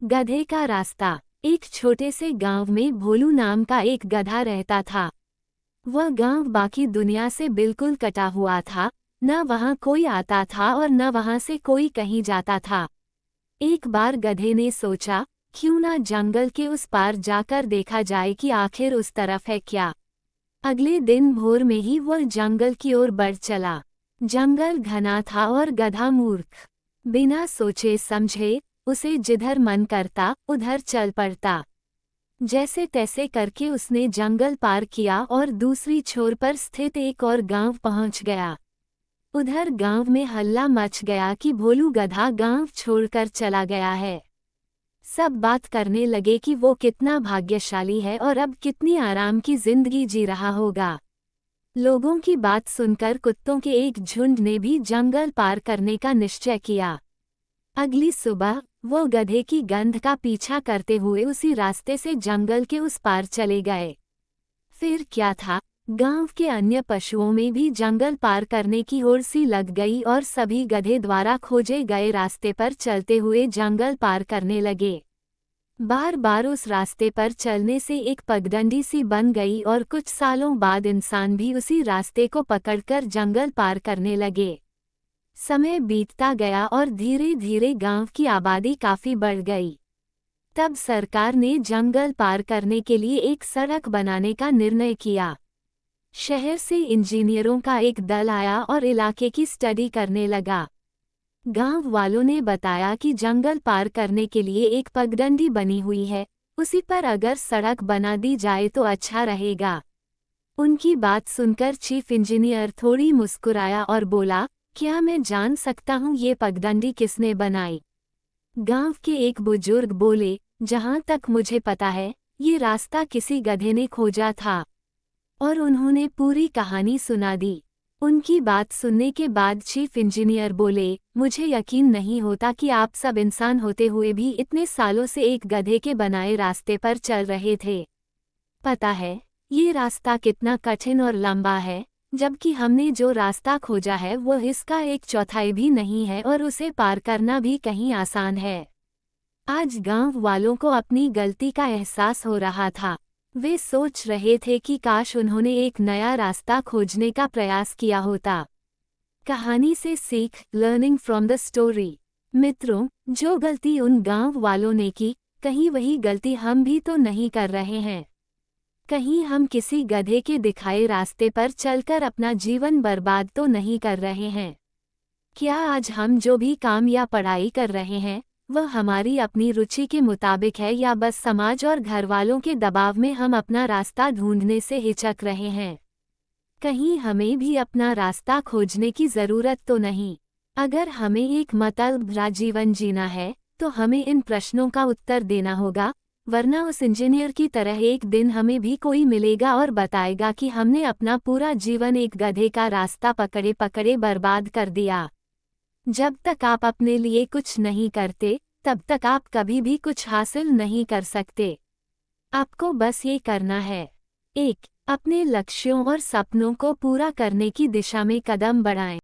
गधे का रास्ता। एक छोटे से गांव में भोलू नाम का एक गधा रहता था। वह गांव बाकी दुनिया से बिल्कुल कटा हुआ था। न वहां कोई आता था और न वहां से कोई कहीं जाता था। एक बार गधे ने सोचा, क्यों ना जंगल के उस पार जाकर देखा जाए कि आखिर उस तरफ है क्या। अगले दिन भोर में ही वह जंगल की ओर बढ़ चला। जंगल घना था और गधा मूर्ख बिना सोचे समझे उसे जिधर मन करता उधर चल पड़ता। जैसे तैसे करके उसने जंगल पार किया और दूसरी छोर पर स्थित एक और गांव पहुंच गया। उधर गांव में हल्ला मच गया कि भोलू गधा गांव छोड़कर चला गया है। सब बात करने लगे कि वो कितना भाग्यशाली है और अब कितनी आराम की जिंदगी जी रहा होगा। लोगों की बात सुनकर कुत्तों के एक झुंड ने भी जंगल पार करने का निश्चय किया। अगली सुबह वो गधे की गंध का पीछा करते हुए उसी रास्ते से जंगल के उस पार चले गए। फिर क्या था, गांव के अन्य पशुओं में भी जंगल पार करने की होड़ सी लग गई और सभी गधे द्वारा खोजे गए रास्ते पर चलते हुए जंगल पार करने लगे। बार बार उस रास्ते पर चलने से एक पगडंडी सी बन गई और कुछ सालों बाद इंसान भी उसी रास्ते को पकड़कर जंगल पार करने लगे। समय बीतता गया और धीरे धीरे गांव की आबादी काफी बढ़ गई। तब सरकार ने जंगल पार करने के लिए एक सड़क बनाने का निर्णय किया। शहर से इंजीनियरों का एक दल आया और इलाके की स्टडी करने लगा। गांव वालों ने बताया कि जंगल पार करने के लिए एक पगडंडी बनी हुई है, उसी पर अगर सड़क बना दी जाए तो अच्छा रहेगा। उनकी बात सुनकर चीफ इंजीनियर थोड़ी मुस्कुराया और बोला, क्या मैं जान सकता हूँ ये पगडंडी किसने बनाई? गांव के एक बुजुर्ग बोले, जहां तक मुझे पता है ये रास्ता किसी गधे ने खोजा था। और उन्होंने पूरी कहानी सुना दी। उनकी बात सुनने के बाद चीफ इंजीनियर बोले, मुझे यकीन नहीं होता कि आप सब इंसान होते हुए भी इतने सालों से एक गधे के बनाए रास्ते पर चल रहे थे। पता है ये रास्ता कितना कठिन और लंबा है, जबकि हमने जो रास्ता खोजा है वो इसका एक चौथाई भी नहीं है और उसे पार करना भी कहीं आसान है। आज गांव वालों को अपनी गलती का एहसास हो रहा था। वे सोच रहे थे कि काश उन्होंने एक नया रास्ता खोजने का प्रयास किया होता। कहानी से सीख, लर्निंग फ्रॉम द स्टोरी। मित्रों, जो गलती उन गांव वालों ने की, कहीं वही गलती हम भी तो नहीं कर रहे हैं। कहीं हम किसी गधे के दिखाए रास्ते पर चलकर अपना जीवन बर्बाद तो नहीं कर रहे हैं। क्या आज हम जो भी काम या पढ़ाई कर रहे हैं वह हमारी अपनी रुचि के मुताबिक है या बस समाज और घरवालों के दबाव में हम अपना रास्ता ढूंढने से हिचक रहे हैं? कहीं हमें भी अपना रास्ता खोजने की ज़रूरत तो नहीं? अगर हमें एक मतलब भरा जीवन जीना है तो हमें इन प्रश्नों का उत्तर देना होगा, वरना उस इंजीनियर की तरह एक दिन हमें भी कोई मिलेगा और बताएगा कि हमने अपना पूरा जीवन एक गधे का रास्ता पकड़े पकड़े बर्बाद कर दिया। जब तक आप अपने लिए कुछ नहीं करते, तब तक आप कभी भी कुछ हासिल नहीं कर सकते। आपको बस ये करना है, 1. अपने लक्ष्यों और सपनों को पूरा करने की दिशा में कदम बढ़ाएं।